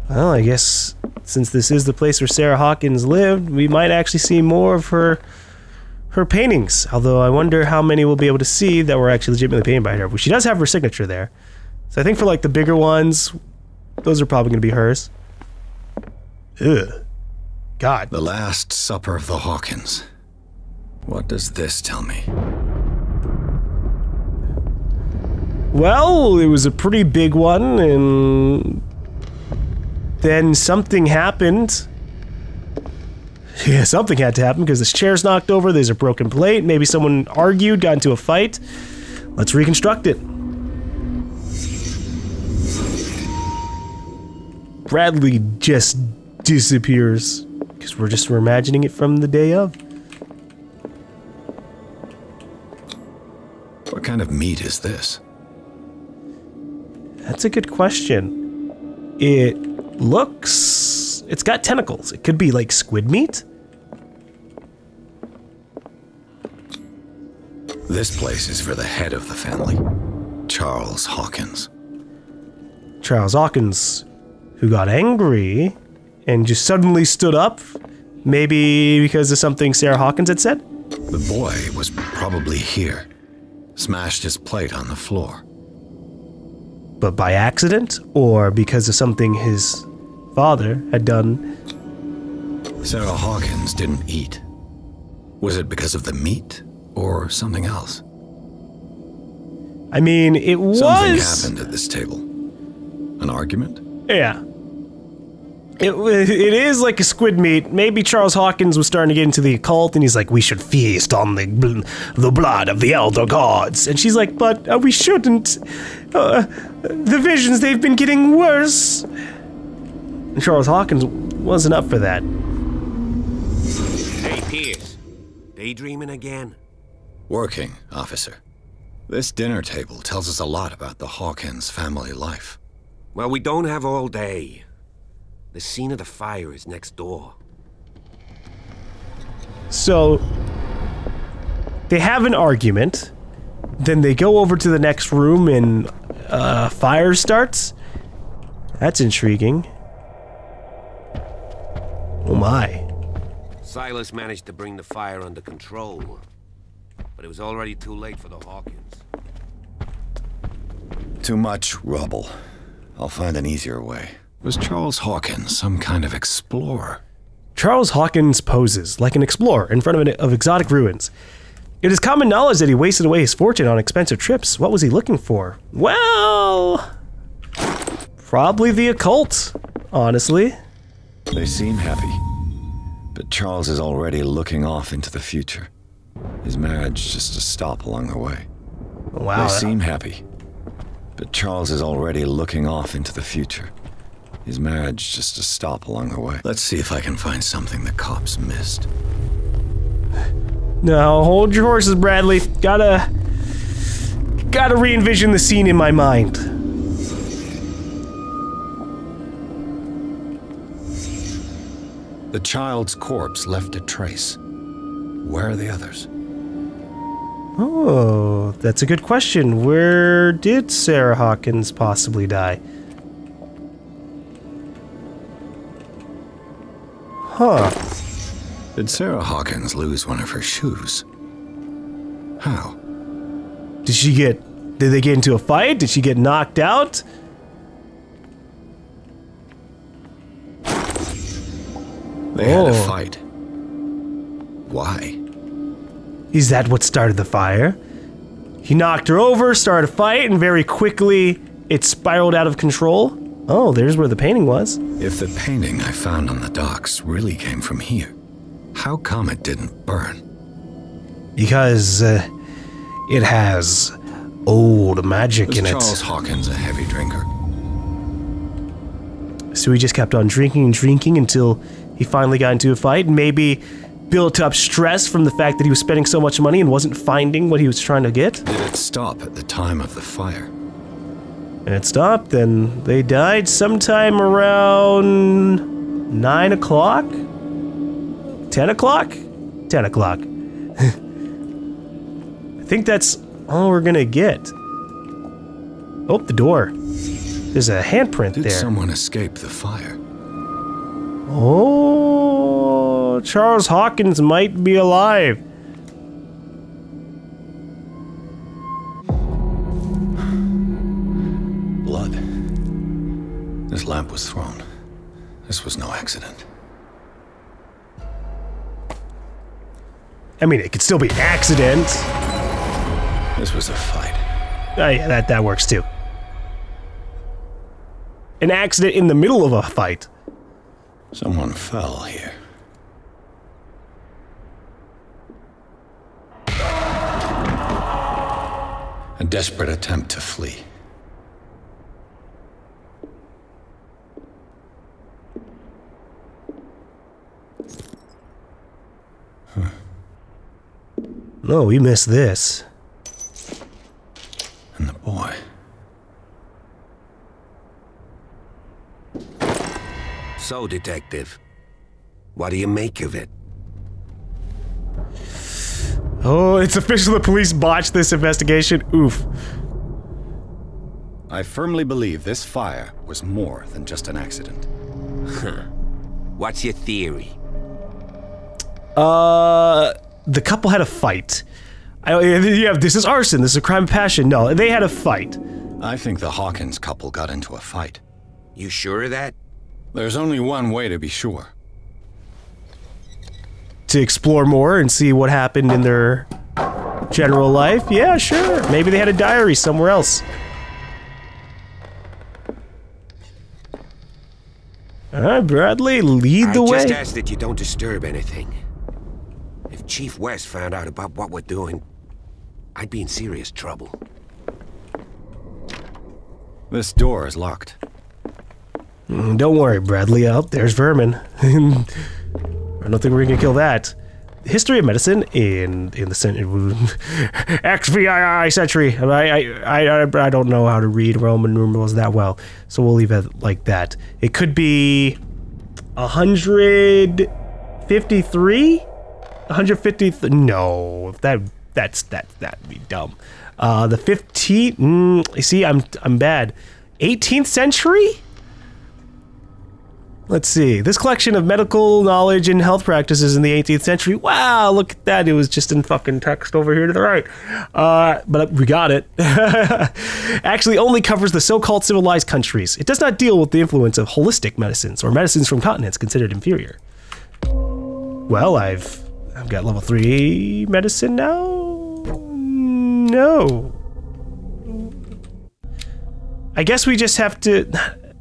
Well, I guess since this is the place where Sarah Hawkins lived, we might actually see more of her paintings. Although I wonder how many we'll be able to see that were actually legitimately painted by her. But she does have her signature there. So I think for like the bigger ones, those are probably going to be hers. Ugh. God. The Last Supper of the Hawkins. What does this tell me? Well, it was a pretty big one, and then something happened. Yeah, something had to happen because this chair's knocked over, there's a broken plate, maybe someone argued, got into a fight. Let's reconstruct it. Bradley just disappears because we're imagining it from the day of. What kind of meat is this? That's a good question. It's got tentacles. It could be like squid meat. This place is for the head of the family, Charles Hawkins. Charles Hawkins, who got angry and just suddenly stood up, maybe because of something Sarah Hawkins had said? The boy was probably here, smashed his plate on the floor. But by accident, or because of something his father had done? Sarah Hawkins didn't eat. Was it because of the meat, or something else? I mean, it was... Something happened at this table. An argument? Yeah. It is like a squid meat. Maybe Charles Hawkins was starting to get into the occult, and he's like, we should feast on the blood of the elder gods. And she's like, but we shouldn't. The visions, they've been getting worse. And Charles Hawkins wasn't up for that. Hey, Pierce. Daydreaming again? Working, officer. This dinner table tells us a lot about the Hawkins family life. Well, we don't have all day. The scene of the fire is next door. So, they have an argument, then they go over to the next room and fire starts? That's intriguing. Oh my. Silas managed to bring the fire under control, but it was already too late for the Hawkins. Too much rubble. I'll find an easier way. Was Charles Hawkins some kind of explorer? Charles Hawkins poses like an explorer in front of exotic ruins. It is common knowledge that he wasted away his fortune on expensive trips. What was he looking for? Well, probably the occult, honestly. They seem happy, but Charles is already looking off into the future. His marriage just to stop along the way. Wow. They seem happy, but Charles is already looking off into the future. His marriage just to stop along the way. Let's see if I can find something the cops missed. Now, hold your horses, Bradley. Gotta re-envision the scene in my mind. The child's corpse left a trace. Where are the others? Oh, that's a good question. Where did Sarah Hawkins possibly die? Huh. Did Sarah Hawkins lose one of her shoes? How? Did they get into a fight? Did she get knocked out? They had a fight. Why? Is that what started the fire? He knocked her over, started a fight, and very quickly it spiraled out of control? Oh, there's where the painting was. If the painting I found on the docks really came from here, how come it didn't burn? Because it has old magic in it. Was Charles Hawkins a heavy drinker? So he just kept on drinking and drinking until he finally got into a fight, and maybe built up stress from the fact that he was spending so much money and wasn't finding what he was trying to get. Did it stop at the time of the fire? And it stopped, and they died sometime around 9 o'clock? 10 o'clock? 10 o'clock. I think that's all we're gonna get. Oh, the door. There's a handprint Did there. someone escape the fire? Oh, Charles Hawkins might be alive. Blood. This lamp was thrown. This was no accident. I mean, it could still be an accident. This was a fight. Oh yeah, that works too. An accident in the middle of a fight. Someone fell here. A desperate attempt to flee. No, we missed this. And the boy. So, Detective, what do you make of it? Oh, it's official. The police botched this investigation. Oof. I firmly believe this fire was more than just an accident. What's your theory? The couple had a fight. Yeah, this is arson. This is a crime of passion. No, they had a fight. I think the Hawkins couple got into a fight. You sure of that? There's only one way to be sure. To explore more and see what happened in their general life? Yeah, sure. Maybe they had a diary somewhere else. Alright, Bradley, lead the way. I just ask that you don't disturb anything. If Chief West found out about what we're doing, I'd be in serious trouble. This door is locked. Don't worry, Bradley. Oh, there's vermin. I don't think we're gonna kill that. History of medicine in the XVI century. I don't know how to read Roman numerals that well, so we'll leave it like that. It could be 153. 150. No, that'd be dumb. The 15th. You see, I'm bad. 18th century. Let's see. This collection of medical knowledge and health practices in the 18th century. Wow, look at that. It was just in fucking text over here to the right. But we got it. Actually only covers the so-called civilized countries. It does not deal with the influence of holistic medicines or medicines from continents considered inferior. Well, I've got level 3 medicine now? No. I guess we just have to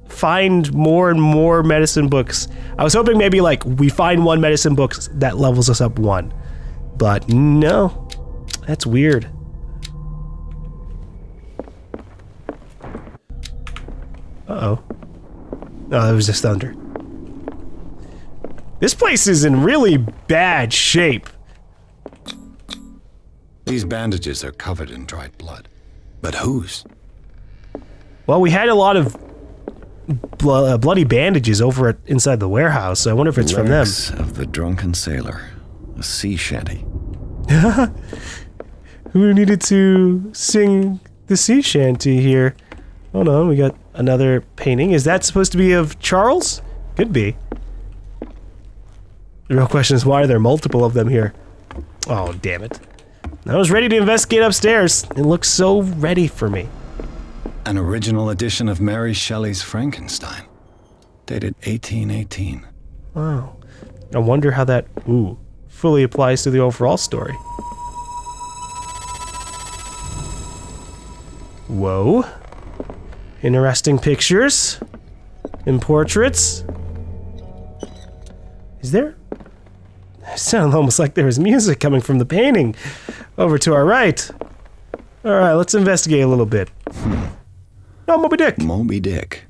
find more and more medicine books. I was hoping maybe like we find one medicine book that levels us up 1. But no. That's weird. Uh-oh. No, that was just thunder. This place is in really bad shape. These bandages are covered in dried blood. But whose? Well, we had a lot of bloody bandages over inside the warehouse, so I wonder if it's from them. Lyrics of the drunken sailor. A sea shanty. Who needed to sing the sea shanty here? Hold on, we got another painting. Is that supposed to be of Charles? Could be. The real question is, why are there multiple of them here? Oh, damn it. I was ready to investigate upstairs. It looks so ready for me. An original edition of Mary Shelley's Frankenstein. Dated 1818. Wow. I wonder how that, fully applies to the overall story. Whoa. Interesting pictures. And portraits. Is there? It sounded almost like there was music coming from the painting. Over to our right. Alright, let's investigate a little bit. Oh, Moby Dick. Moby Dick.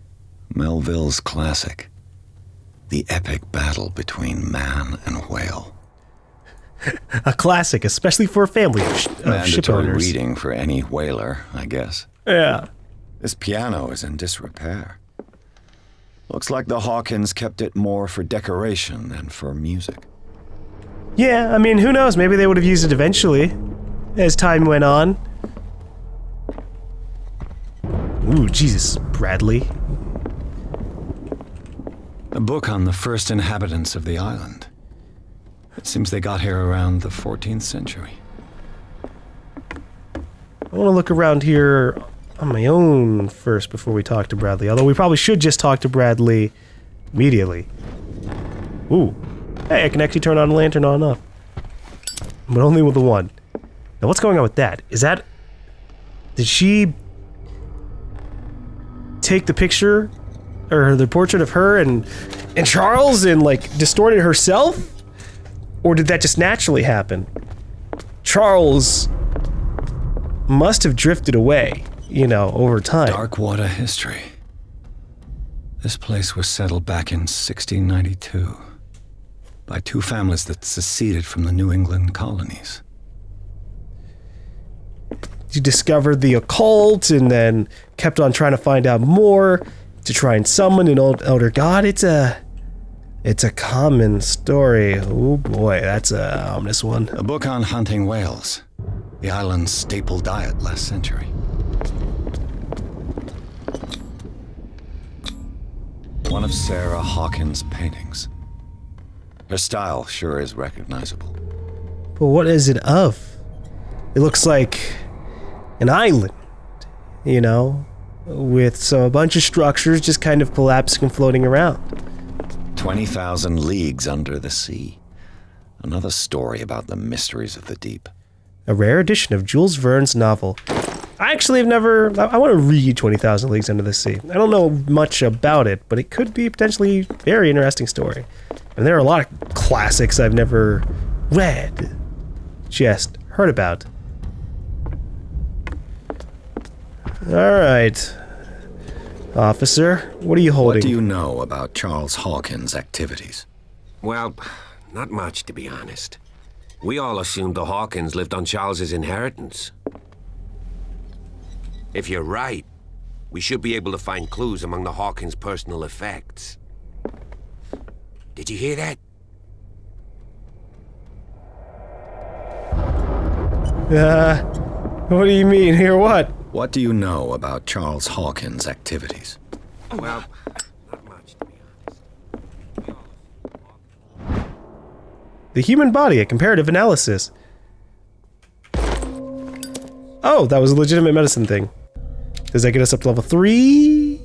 Melville's classic. The epic battle between man and whale. A classic, especially for a family of ship Mandatory owners. reading for any whaler, I guess. Yeah. This piano is in disrepair. Looks like the Hawkins kept it more for decoration than for music. Yeah, I mean, who knows? Maybe they would have used it eventually, as time went on. Ooh, Jesus, Bradley. A book on the first inhabitants of the island. It seems they got here around the 14th century. I want to look around here on my own first before we talk to Bradley. Although we probably should just talk to Bradley immediately. Ooh. Hey, I can actually turn on the lantern on and off. But only with the one. Now what's going on with that? Is that... Did she... take the picture? Or the portrait of her and Charles and, like, distort it herself? Or did that just naturally happen? Charles... must have drifted away, you know, over time. Darkwater history. This place was settled back in 1692 by two families that seceded from the New England colonies. You discovered the occult and then kept on trying to find out more to try and summon an elder god. It's a common story. Oh boy, that's a ominous one. A book on hunting whales. The island's staple diet last century. One of Sarah Hawkins' paintings. Her style sure is recognizable. But what is it of? It looks like an island, you know, with a bunch of structures just kind of collapsing and floating around. 20,000 leagues under the sea. Another story about the mysteries of the deep. A rare edition of Jules Verne's novel. I actually have never... I want to read 20,000 Leagues Under the Sea. I don't know much about it, but it could be a potentially very interesting story. And there are a lot of classics I've never read. Just heard about. Alright. Officer, what are you holding? What do you know about Charles Hawkins' activities? Well, not much, to be honest. We all assumed the Hawkins lived on Charles's inheritance. If you're right, we should be able to find clues among the Hawkins' personal effects. Did you hear that? What do you mean? Hear what? What do you know about Charles Hawkins' activities? Well, not much, to be honest. The human body, a comparative analysis. Oh, that was a legitimate medicine thing. Does that get us up to level 3?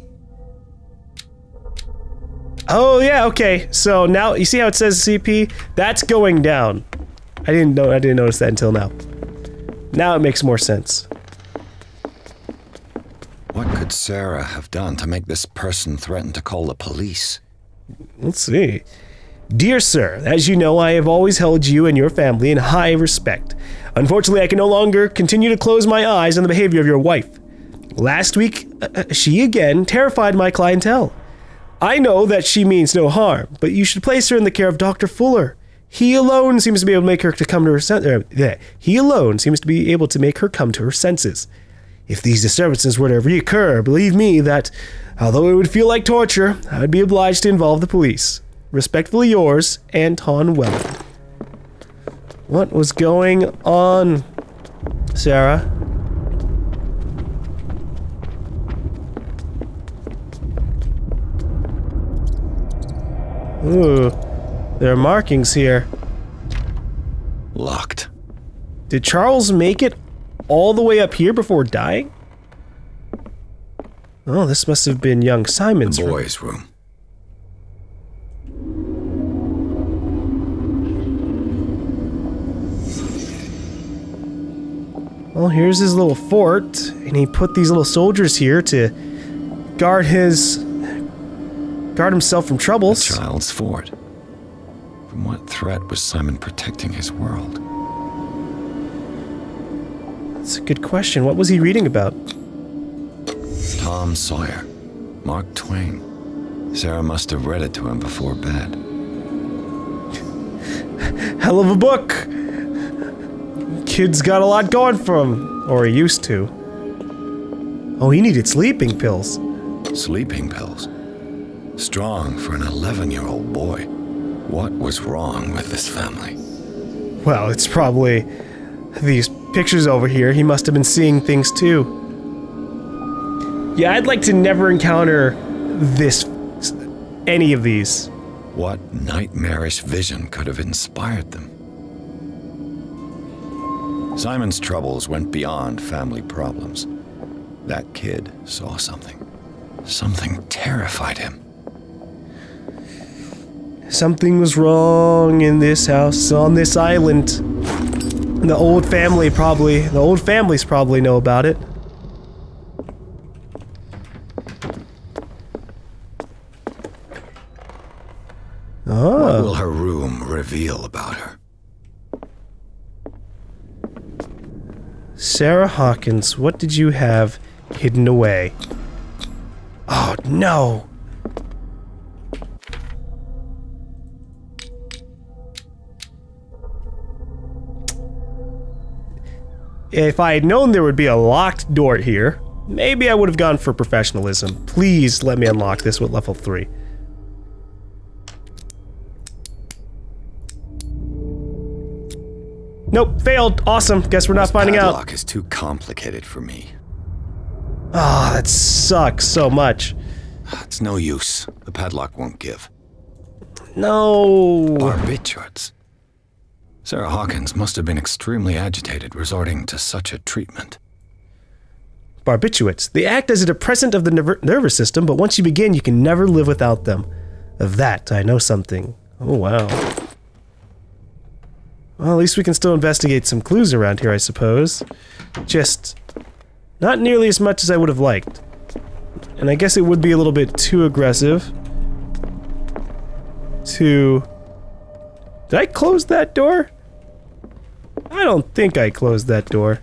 Oh yeah, okay. So now you see how it says CP? That's going down. I didn't notice that until now. Now it makes more sense. What could Sarah have done to make this person threaten to call the police? Let's see. Dear sir, as you know, I have always held you and your family in high respect. Unfortunately, I can no longer continue to close my eyes on the behavior of your wife. Last week, she again terrified my clientele. I know that she means no harm, but you should place her in the care of Dr. Fuller. He alone seems to be able to make her come to her senses. If these disturbances were to reoccur, believe me that, although it would feel like torture, I would be obliged to involve the police. Respectfully yours, Anton Welland. What was going on, Sarah? Ooh, there are markings here. Locked. Did Charles make it all the way up here before dying? Oh, this must have been young Simon's The boys' room. Well, here's his little fort, and he put these little soldiers here to guard himself from troubles. The child's fort. From what threat was Simon protecting his world? That's a good question. What was he reading about? Tom Sawyer. Mark Twain. Sarah must have read it to him before bed. Hell of a book! Kid's got a lot going for him. Or he used to. Oh, he needed sleeping pills. Sleeping pills. Strong for an 11-year-old boy. What was wrong with this family? Well, it's probably these pictures over here. He must have been seeing things too. Yeah, I'd like to never encounter any of these. What nightmarish vision could have inspired them? Simon's troubles went beyond family problems. That kid saw something. Something terrified him. Something was wrong in this house, on this island. The old families probably know about it. Oh. What will her room reveal about her? Sarah Hawkins, what did you have hidden away? Oh, no! If I had known there would be a locked door here, maybe I would have gone for professionalism. Please let me unlock this with level 3. Nope, failed. Awesome. Guess we're not finding out. This padlock is too complicated for me. Ah, that sucks so much. It's no use. The padlock won't give. No. Barbiturates. Sarah Hawkins must have been extremely agitated resorting to such a treatment. Barbiturates. They act as a depressant of the nervous system, but once you begin, you can never live without them. Of that, I know something. Oh, wow. Well, at least we can still investigate some clues around here, I suppose. Just not nearly as much as I would have liked. And I guess it would be a little bit too aggressive to... Did I close that door? I don't think I closed that door.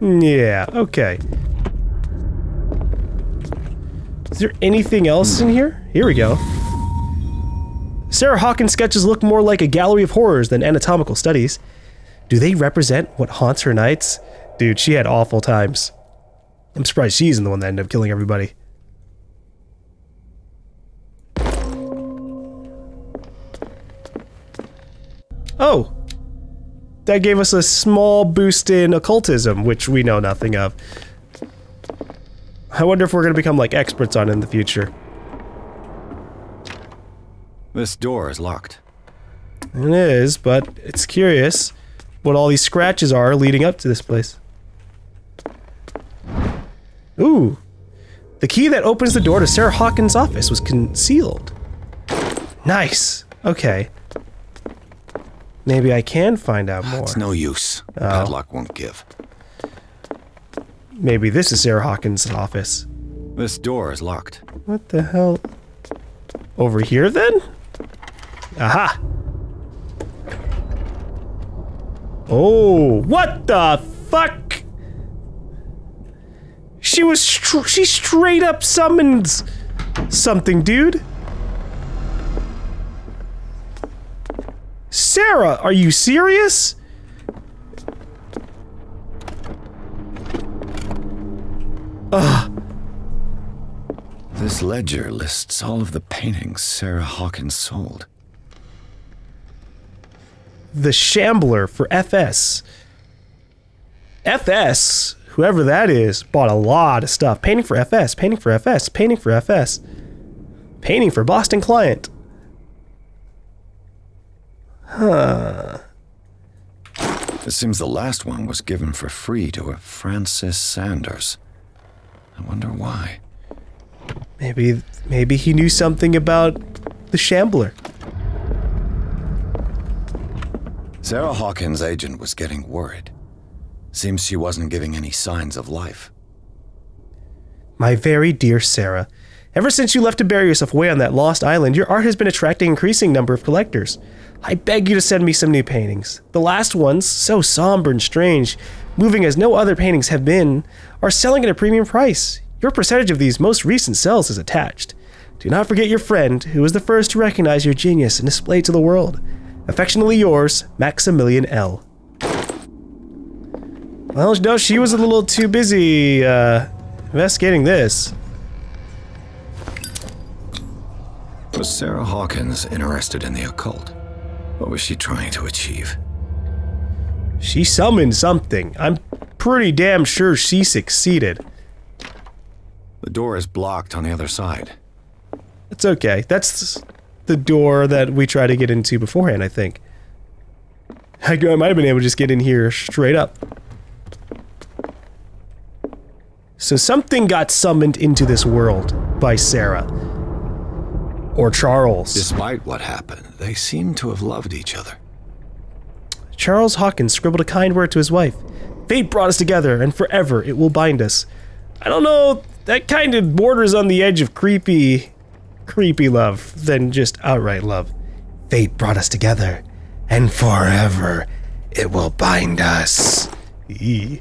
Yeah, okay. Is there anything else in here? Here we go. Sarah Hawkins' sketches look more like a gallery of horrors than anatomical studies. Do they represent what haunts her nights? Dude, she had awful times. I'm surprised she isn't the one that ended up killing everybody. Oh! That gave us a small boost in occultism, which we know nothing of. I wonder if we're gonna become, like, experts on it in the future. This door is locked. It is, but it's curious what all these scratches are leading up to this place. Ooh. The key that opens the door to Sarah Hawkins' office was concealed. Nice. Okay. Maybe I can find out more. It's no use. The padlock won't give. Maybe this is Sarah Hawkins' office. This door is locked. What the hell? Over here, then? Aha! Oh, what the fuck? She straight up summons something, dude. Sarah, are you serious? Ugh. This ledger lists all of the paintings Sarah Hawkins sold. The Shambler for FS. FS, whoever that is, bought a lot of stuff. Painting for FS, painting for FS, painting for FS. Painting for Boston client. Huh. It seems the last one was given for free to a Francis Sanders. I wonder why. Maybe he knew something about the Shambler. Sarah Hawkins' agent was getting worried. Seems she wasn't giving any signs of life. My very dear Sarah, ever since you left to bury yourself away on that lost island, your art has been attracting an increasing number of collectors. I beg you to send me some new paintings. The last ones, so somber and strange, moving as no other paintings have been, are selling at a premium price. Your percentage of these most recent sales is attached. Do not forget your friend, who was the first to recognize your genius and display it to the world. Affectionately yours, Maximilian L. Well, no, she was a little too busy, investigating this. Was Sarah Hawkins interested in the occult? What was she trying to achieve? She summoned something. I'm pretty damn sure she succeeded. The door is blocked on the other side. It's okay. That's the door that we tried to get into beforehand, I think. I might have been able to just get in here straight up. So something got summoned into this world by Sarah. Or Charles. Despite what happened, they seem to have loved each other. Charles Hawkins scribbled a kind word to his wife. Fate brought us together, and forever it will bind us. I don't know, that kind of borders on the edge of creepy love than just outright love. Fate brought us together, and forever it will bind us. Is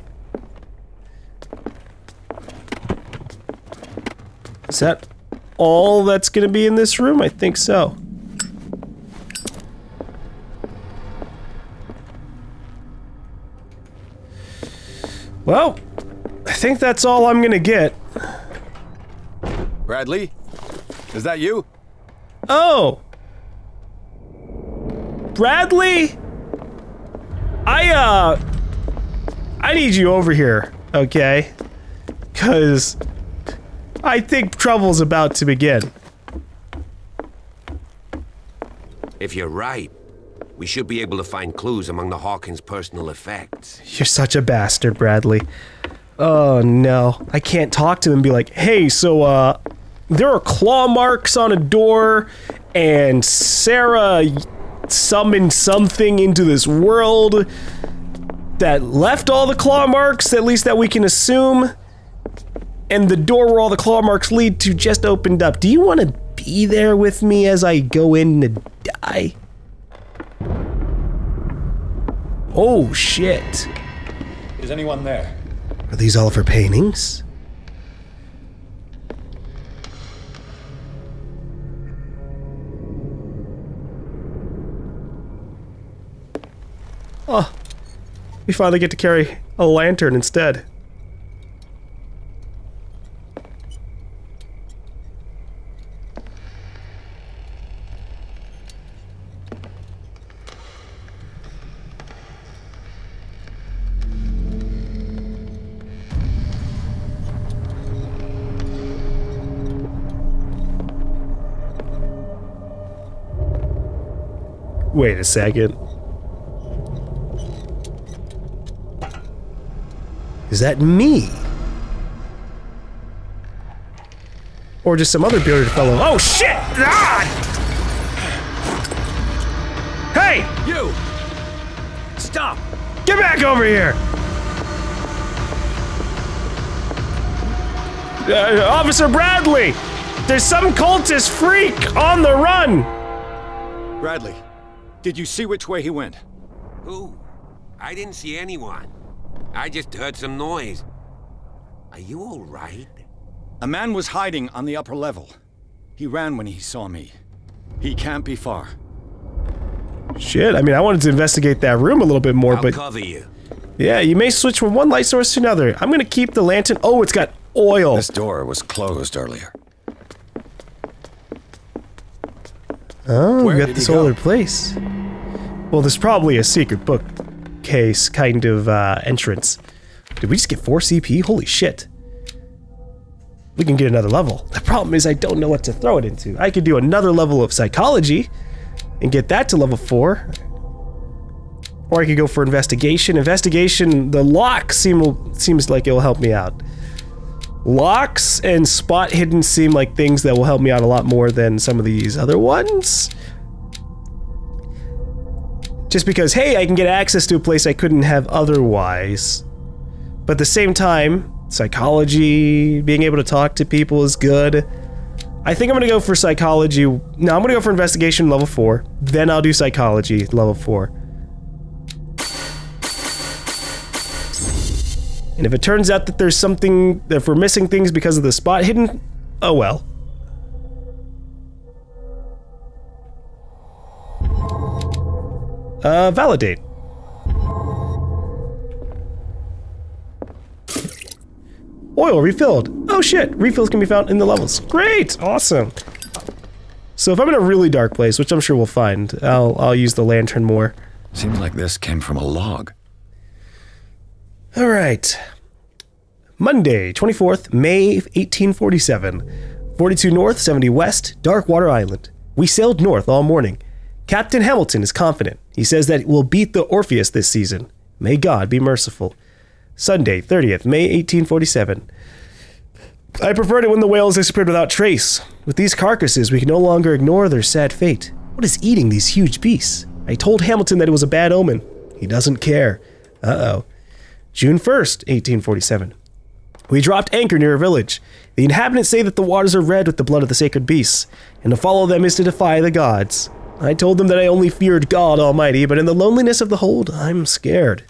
that all that's gonna be in this room? I think so. Well, I think that's all I'm gonna get. Bradley? Is that you? Oh! Bradley? I need you over here, okay? 'Cause I think trouble's about to begin. If you're right, we should be able to find clues among the Hawkins' personal effects. You're such a bastard, Bradley. Oh no, I can't talk to him and be like, hey, so there are claw marks on a door and Sarah summoned something into this world that left all the claw marks, at least that we can assume, and the door where all the claw marks lead to just opened up. Do you want to be there with me as I go in to die? Oh shit. Is anyone there? Are these all of her paintings? Oh, we finally get to carry a lantern instead. Wait a second. Is that me? Or just some other bearded fellow? Oh shit! Ah! Hey! You! Stop! Get back over here! Officer Bradley! There's some cultist freak on the run! Bradley, did you see which way he went? Who? I didn't see anyone. I just heard some noise. Are you all right? A man was hiding on the upper level. He ran when he saw me. He can't be far. Shit, I mean, I wanted to investigate that room a little bit more, I'll but... cover you. Yeah, you may switch from one light source to another. I'm gonna keep the lantern... Oh, it's got oil! This door was closed earlier. Oh, Where we got did this he go? older place. Well, there's probably a secret bookcase kind of entrance. Did we just get 4 CP? Holy shit. We can get another level. The problem is I don't know what to throw it into. I could do another level of psychology and get that to level 4. Or I could go for investigation. Investigation, the lock seems like it will help me out. Locks and spot hidden seem like things that will help me out a lot more than some of these other ones. Just because, hey, I can get access to a place I couldn't have otherwise. But at the same time, psychology, being able to talk to people is good. I think I'm gonna go for psychology. No, I'm gonna go for investigation level 4. Then I'll do psychology level 4. And if it turns out that there's something, if we're missing things because of the spot hidden, oh well. Validate. Oil refilled. Oh shit, refills can be found in the levels. Great, awesome. So if I'm in a really dark place, which I'm sure we'll find, I'll use the lantern more. Seems like this came from a log. All right. Monday, 24th, May 1847. 42 north, 70 west, Darkwater Island. We sailed north all morning. Captain Hamilton is confident. He says that we'll beat the Orpheus this season. May God be merciful. Sunday, 30th, May 1847. I preferred it when the whales disappeared without trace. With these carcasses, we can no longer ignore their sad fate. What is eating these huge beasts? I told Hamilton that it was a bad omen. He doesn't care. Uh-oh. June 1st, 1847. We dropped anchor near a village. The inhabitants say that the waters are red with the blood of the sacred beasts, and to follow them is to defy the gods. I told them that I only feared God Almighty, but in the loneliness of the hold, I'm scared.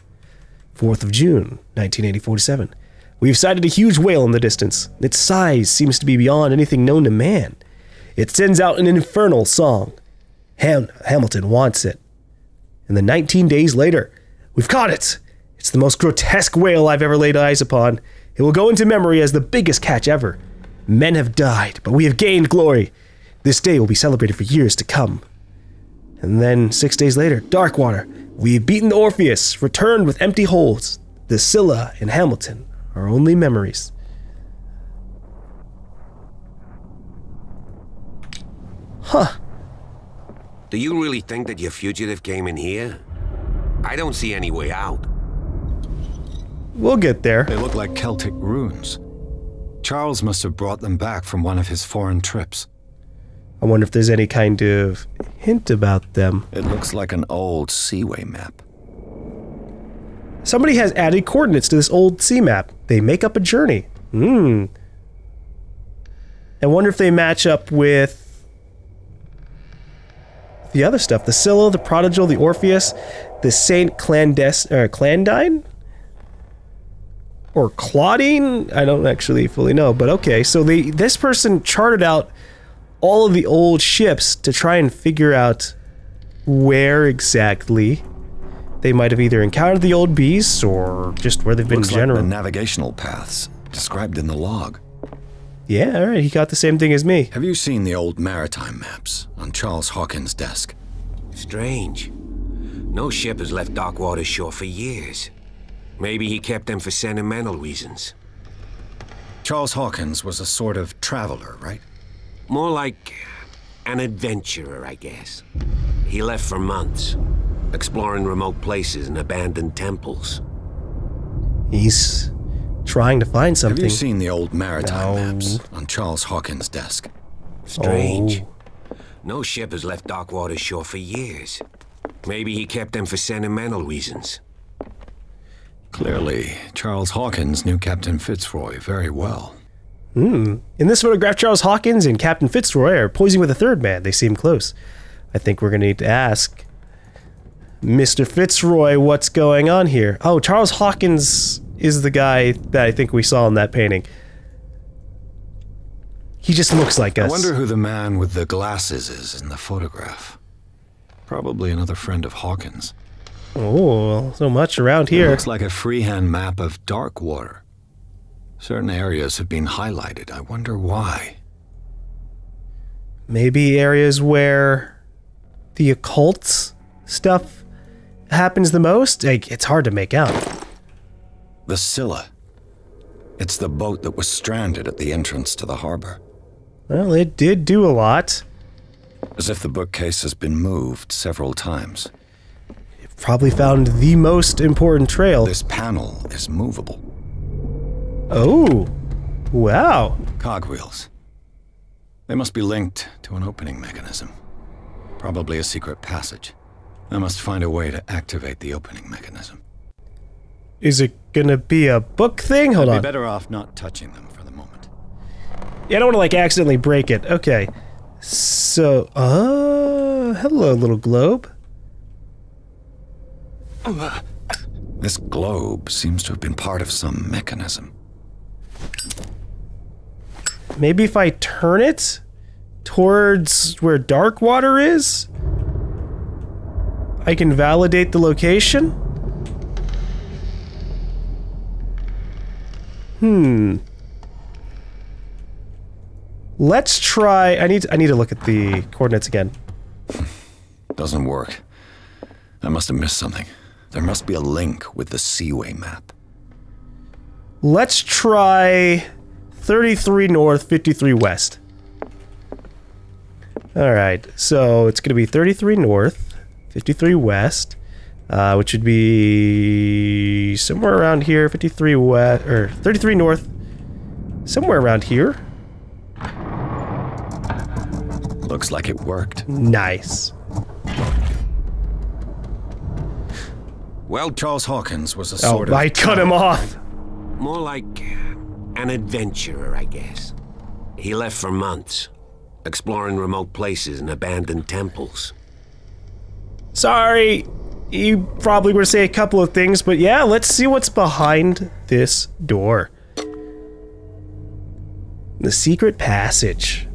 4th of June, 1947. We've sighted a huge whale in the distance. Its size seems to be beyond anything known to man. It sends out an infernal song. Hamilton wants it. And then 19 days later, we've caught it. It's the most grotesque whale I've ever laid eyes upon. It will go into memory as the biggest catch ever. Men have died, but we have gained glory. This day will be celebrated for years to come. And then 6 days later, Darkwater. We have beaten the Orpheus, returned with empty holds. The Scylla and Hamilton are only memories. Huh. Do you really think that your fugitive came in here? I don't see any way out. We'll get there. They look like Celtic runes. Charles must have brought them back from one of his foreign trips. I wonder if there's any kind of hint about them. It looks like an old seaway map. Somebody has added coordinates to this old sea map. They make up a journey. I wonder if they match up with the other stuff. The Scylla, the Prodigal, the Orpheus, the Saint Clandine? Or Claudine? I don't actually fully know, but okay. So this person charted out all of the old ships to try and figure out where exactly they might have either encountered the old beasts or just where they've been in general. Like the navigational paths described in the log. Yeah, all right. He got the same thing as me. Have you seen the old maritime maps on Charles Hawkins' desk? Strange. No ship has left Darkwater shore for years. Maybe he kept them for sentimental reasons. Charles Hawkins was a sort of traveler, right? More like an adventurer, I guess. He left for months, exploring remote places and abandoned temples. He's trying to find something. Have you seen the old maritime maps on Charles Hawkins' desk? Strange. No ship has left Darkwater shore for years. Maybe he kept them for sentimental reasons. Clearly, Charles Hawkins knew Captain Fitzroy very well. In this photograph, Charles Hawkins and Captain Fitzroy are posing with a third man. They seem close. I think we're going to need to ask Mr. Fitzroy what's going on here. Oh, Charles Hawkins is the guy that I think we saw in that painting. He just looks like us. I wonder who the man with the glasses is in the photograph. Probably another friend of Hawkins. Oh, so much around here. It looks like a freehand map of Darkwater. Certain areas have been highlighted. I wonder why. Maybe areas where the occult stuff happens the most? Like, it's hard to make out. The Scylla. It's the boat that was stranded at the entrance to the harbor. Well, it did do a lot. As if the bookcase has been moved several times. It probably found the most important trail. This panel is movable. Oh, wow. Cogwheels. They must be linked to an opening mechanism. Probably a secret passage. I must find a way to activate the opening mechanism. Is it gonna be a book thing? Hold on. I'd be better off not touching them for the moment. Yeah, I don't want to, like, accidentally break it. Okay. So, hello, little globe. This globe seems to have been part of some mechanism. Maybe if I turn it towards where Darkwater is, I can validate the location? Let's try. I need to look at the coordinates again. Doesn't work. I must have missed something. There must be a link with the seaway map. Let's try 33 north, 53 west. Alright, so it's going to be 33 north, 53 west, which would be somewhere around here, 53 west, or 33 north, somewhere around here. Looks like it worked. Nice. Well, Charles Hawkins was a sort Oh, of... I cut him off. More like an adventurer, I guess. He left for months, exploring remote places and abandoned temples. Sorry, you probably were to say a couple of things, but yeah, let's see what's behind this door. The secret passage.